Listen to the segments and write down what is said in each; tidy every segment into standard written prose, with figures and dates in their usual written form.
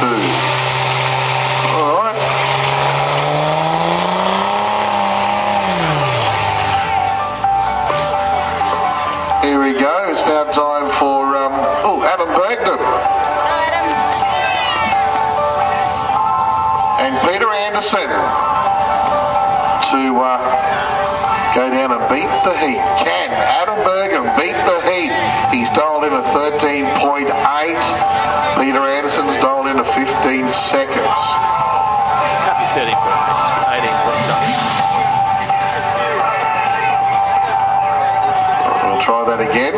All right. Here we go. It's now time for Adam Bergman and Peter Anderson to go down and beat the heat. Can Adam Bergman beat the heat? He's dialed in at 13.8. Peter Anderson's dialed in at 15 seconds. Happy 13.8, 18.7. We'll try that again.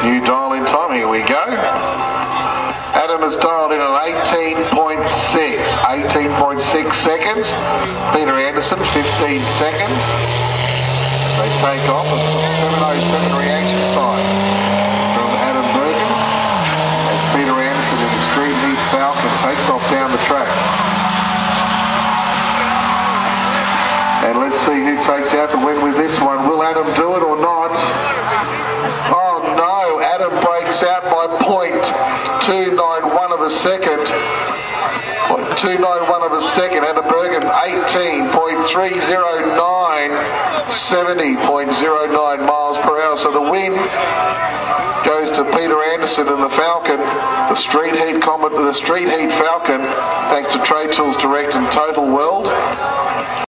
New dial in time, here we go. Adam has dialed in at 18.6 seconds. Peter Anderson, 15 seconds. They take off at 7:07 reaction time from Adam Bergen as Peter Anderson in the Street Heat Falcon takes off down the track. And let's see who takes out the win with this one. Will Adam do it or not? Oh no, Adam breaks out by .291 of a second. .291 of a second. Adam Bergen 18.309, 70.09 miles per hour. So the win goes to Peter Anderson in the Falcon, the Street Heat Falcon, thanks to Trade Tools Direct and Total World.